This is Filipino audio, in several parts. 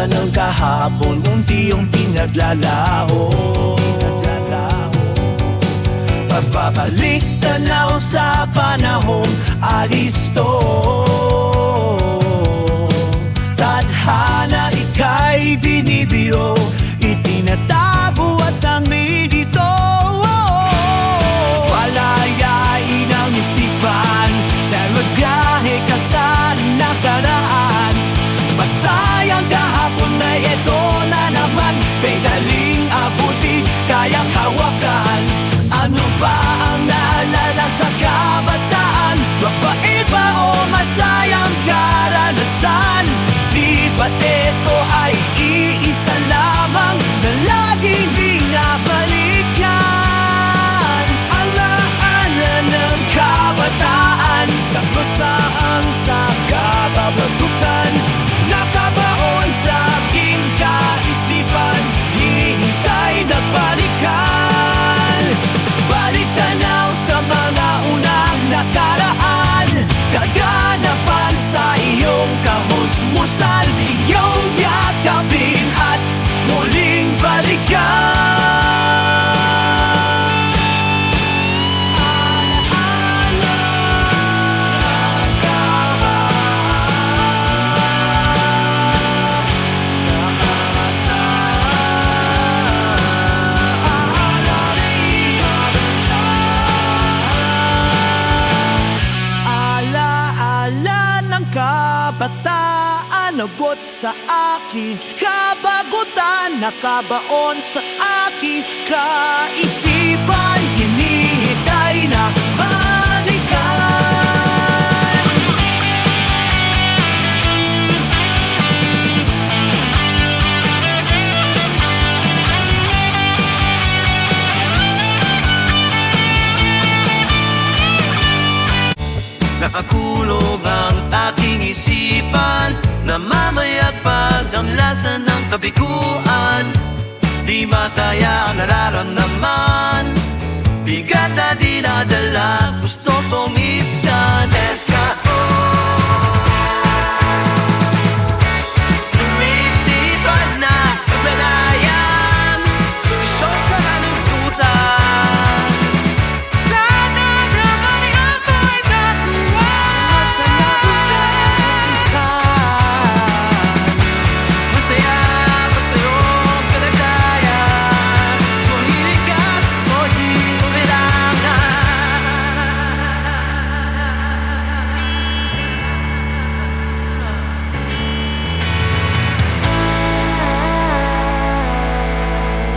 ng kahapon, unti-unti naglalaho. Pagbabalik tanaw sa panahong alisto. Tadhana ika'y binibiro, itinatabo at ang milito. Palayain ang isipan dahil magbiyahe ka sa nakaraan. Masayang kahapon na ito na naman, pedaling abutin, kayang hawakan. Ano ba ang naalala sa kabataan? Mabait ba o masayang karanasan? Di ba't ito ay iisa lamang na laging binabalikan? Alaala ng kabataan, sagot saan sa kababalaghan, nakabaon sa aking kaisipan, di hintay na balikan. Balik tanaw sa mga unang nakaraan, kaganapan sa iyong kamusmusan, iyong yakapin at muling balikan. Kabataan, nagot sa akin kabagutan, nakabaon sa aking kaisipan, hinihintay na balikan. Nakakulog ang aking isipan, namamayagpag ang lasa ng kabiguan. Di makaya ang nararamdaman, bigat na dinadala, gusto kong ibsan. Eska-o, lumilipad na kagbanayan, solusyon sa kalungkutan. Sana naman ako'y nakuha sa nabutan. Masaya pa sa'yong kalagayan, kung hiligas o di umilangan.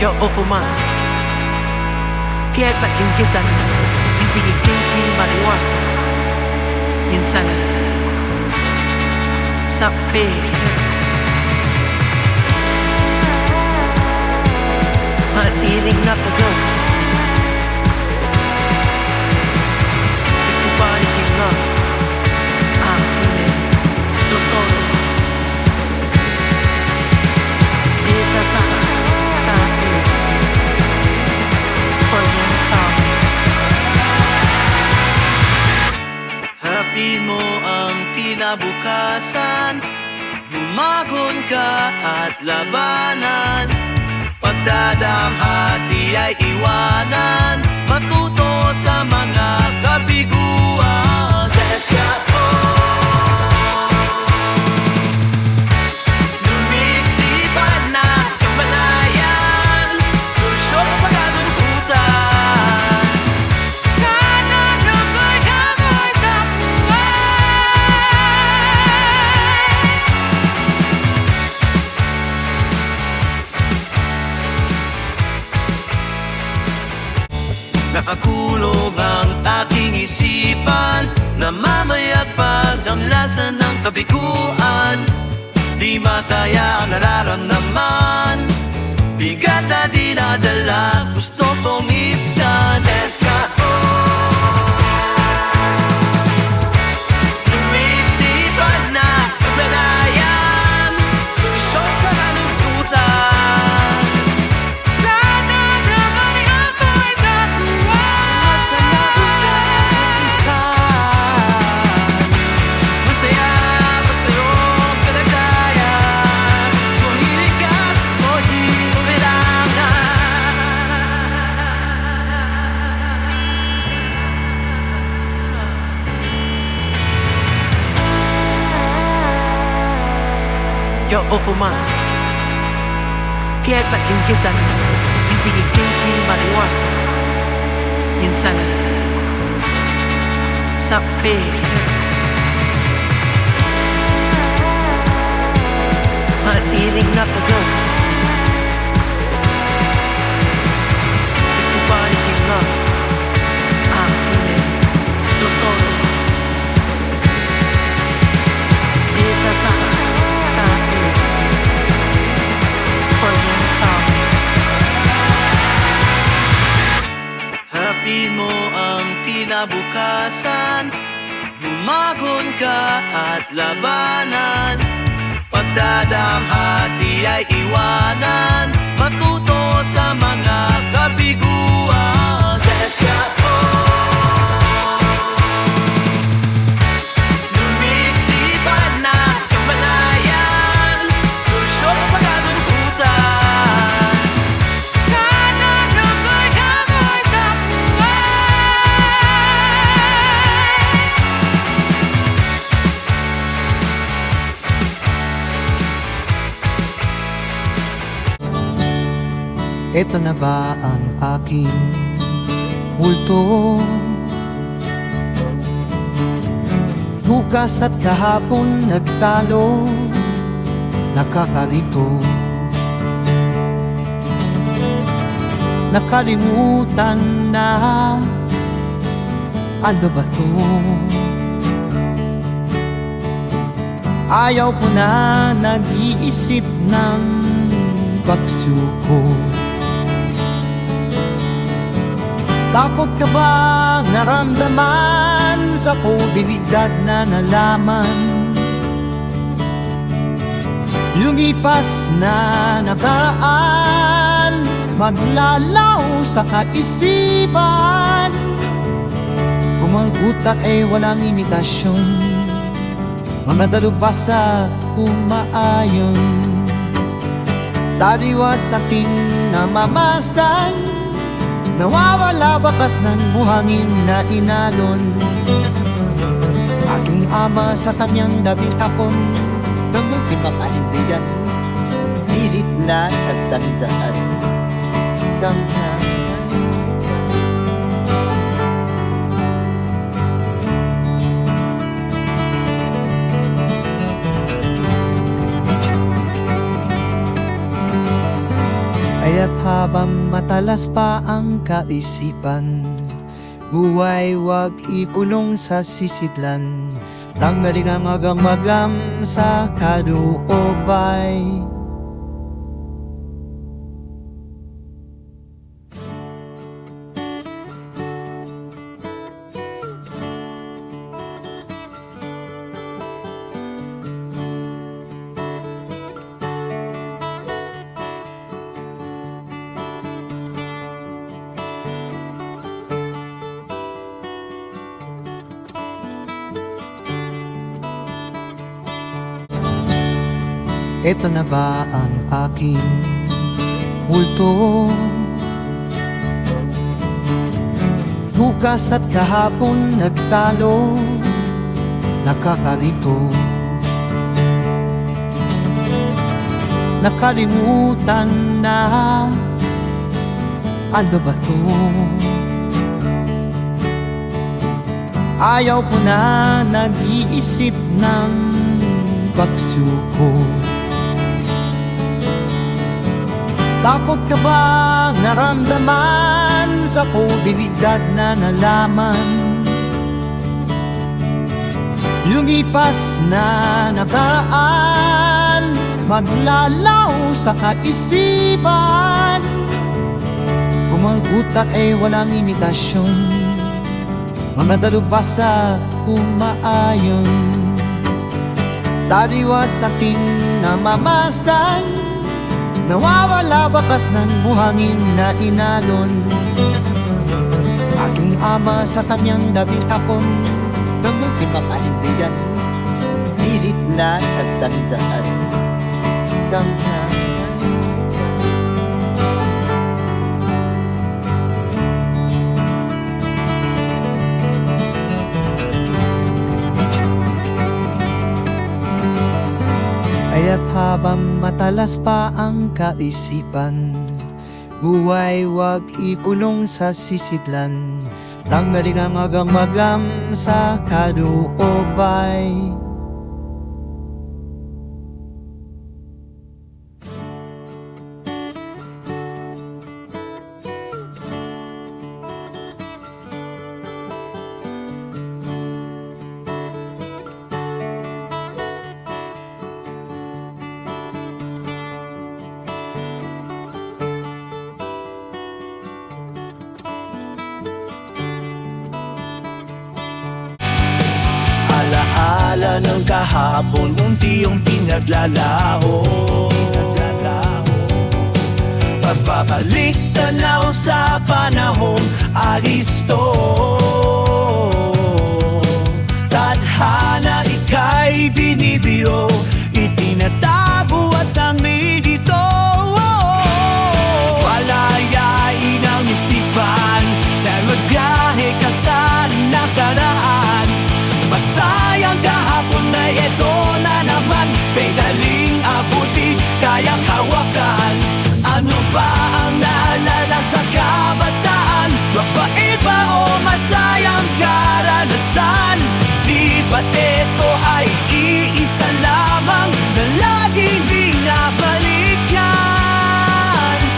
Yo, Okuman, kaya't naging kita na bibigay maliwasan. Minsan sa page matiling na kagaw, ikubalikin na akin totoo. Itataas natin pag-unsam. Harapin mo ang kinabukasan, lumagon ka at labanan. Pagdadamhati ay iwanan, matuto sa mga kabiguan. Eska-o, lumilipad na kagbanayan, solusyon sa kalungkutan. Sana naman ako'y nakuha. Nakakulog ang aking isipan, namamayagpag ang lasa ng kabiguan. Di makaya ang nararamdaman, bigat na dinadala, gusto kong ibsan. Eska-o, lumilipad na kagbanayan, solusyon sa kalungkutan. Sana naman ako'y nakuha sa nabutan. Masaya pa sa'yong kalagayan, kung Yo o man Kaya takin kita Bibigay king maliwasan Minsan Sapi Matiring na kagad Ibalikin na Akin Totoo Itataas tayo Pag-insang Harapin mo ang kinabukasan Lumagon ka at labanan Pagdadamhati ay iwanan Matuto sa mga kabiguan Desa ko Lumilipan na kamalayan Solusyon sa kalungkutan Sana naman amoy kapuan Ito na ba ang aking multo? Bukas at kahapon nagsalo, nakakalito. Nakalimutan na, ano ba to? Ayaw ko na nag-iisip ng pagsuko. Takot ka bang naramdaman sa posibilidad na nalaman? Lumipas na nakaraan, maglalaw sa kaisipan. Kung ang utak ay walang imitasyon, mamadalo pa sa umaayon. Taliwa sa ating namamasdan, nawawala bakas ng buhangin na inalon. Aking ama sa kanyang dating apon, nang mungkin makaindigan, pilit na nagtandaan. Tandaan. Kaya't habang matalas pa ang kaisipan, buhay wag ikulong sa sisidlan. Tanggalin ang magam sa kaluobay. Ito na ba ang aking multo? Bukas at kahapon nagsalo, nakakalito. Nakalimutan na, ano ba to? Ayaw ko na nag-iisip ng pagsuko. Takot ka bang naramdaman sa posibilidad na nalaman? Lumipas na nakaraan, maglalaw sa kaisipan. Kung ang utak ay walang imitasyon, mamadalo pa sa umaayon. Taliwa sa ating namamasdan, nawawala bakas ng buhangin na inalon. Aking ama sa kanyang dating apon, nang mungkin makaindigan, pilit na nagtandaan. Tandaan. Kaya't habang matalas pa ang kaisipan, buhay wag ikulong sa sisidlan, tanggalin ang magam sa kaduobay. Alaala ng kahapon, unti-unti naglalaho. Pagbabalik tanaw sa panahong alisto. Tadhana ika'y binibiro, itinatabo at ang milito. Palayain ang isipan, dahil magbiyahe ka sa nakaraan. Masayang kahapon na ito na naman, pedaling abutin, kayang hawakan. Ano ba ang naalala sa kabataan? Mabait ba o masayang karanasan? Di ba't ito ay iisa lamang na laging binabalikan?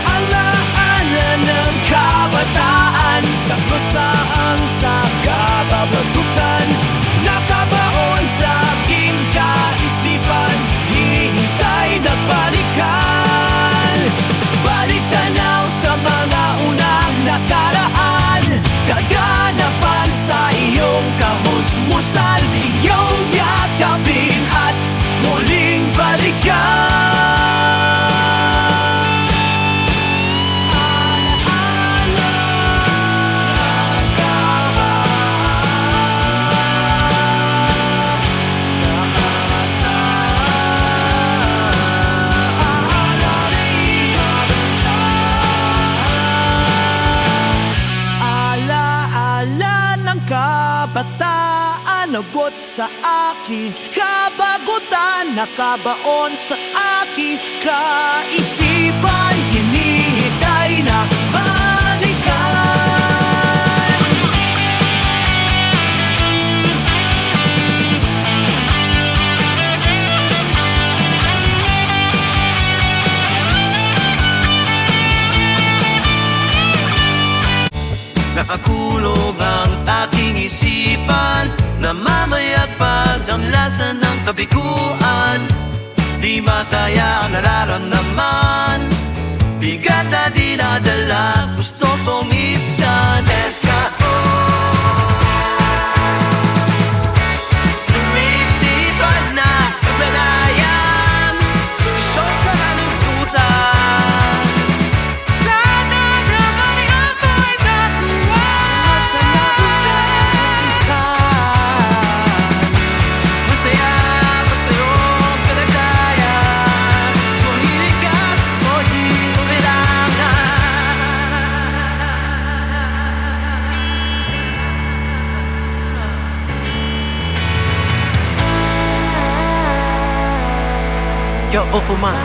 Alaala ng kabataan, sagot saan sa kababagutan, nakabaon sa aking kaisipan, di hintay na balikan. Balik tanaw sa mga unang nakaraan, kaganapan sa iyong kamusmusan, iyong yakapin at muling balikan. Kabataan, nagot sa akin kabagutan, nakabaon sa aking kaisipan, hinihintay na balikan. Nakakulog ang aking isipan, namamayagpag ang lasa ng kabiguan. Di makaya ang nararamdaman, bigat na dinadala, gusto kong ibsan. Eskapo, lumilipad na kagbanayan, solusyon sa kalungkutan. Sana naman ako'y nakuha sa nabutan. Masaya pa sa'yong kalagayan, kung hiligas o di umilangan. Yo, Okuman,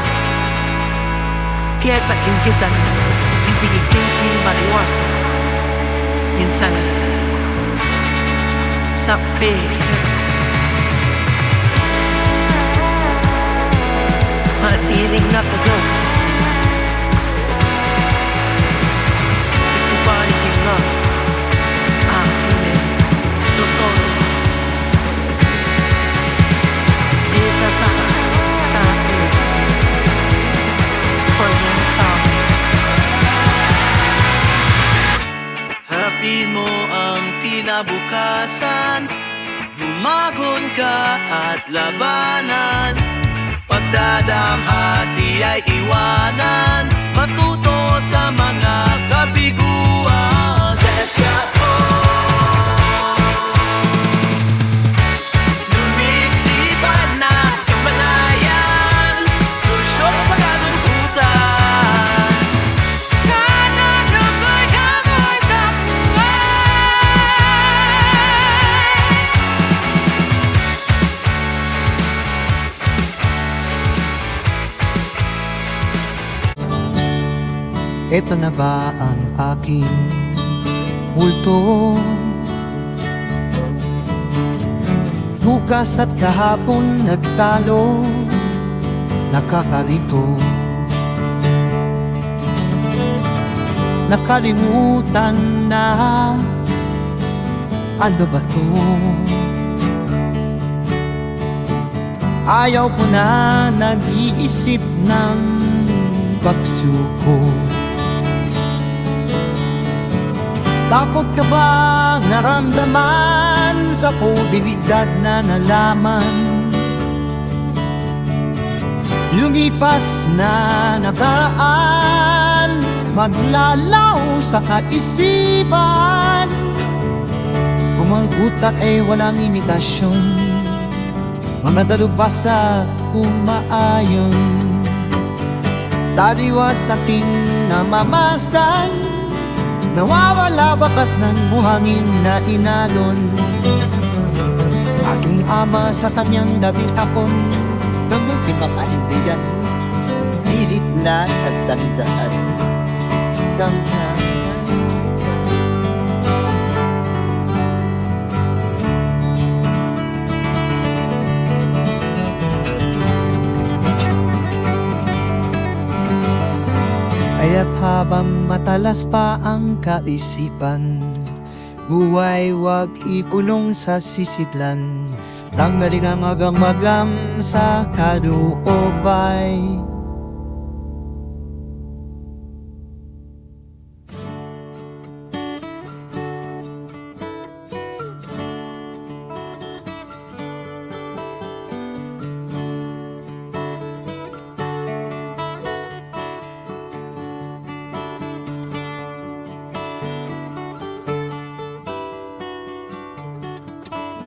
kaya takin kita ibigay maliwasan. Minsan sapi matiring na kagad, ibalik na akin totoo. Itataas natin pag-insang. Harapin mo ang kinabukasan, lumagon ka at labanan. Pagdadamhati ay iwanan, matuto sa mga kabiguan. Desato, lumilipad na kamalayan, solusyon sa kalungkutan. Sana naman ako'y nakuha. Eto na ba ang aking multo? Bukas at kahapon nagsalo, nakakalito. Nakalimutan na, ano ba to? Ayaw ko na nag-iisip ng pagsuko. Takot ka bang naramdaman sa posibilidad na nalaman? Lumipas na nakaraan, maglalaw sa kaisipan. Kung ang utak ay walang imitasyon, mamadalo pa sa umaayon. Taliwa sa ating namamasdan, nawawala bakas ng buhangin na inalon. Aking ama sa kanyang dating akon, Nang munti makaindigan, pilit na nagtandaan. Tandaan. kaya't habang matalas pa ang kaisipan, buhay wag ikulong sa sisidlan. Tanggalin ang magang magam sa kaluobay.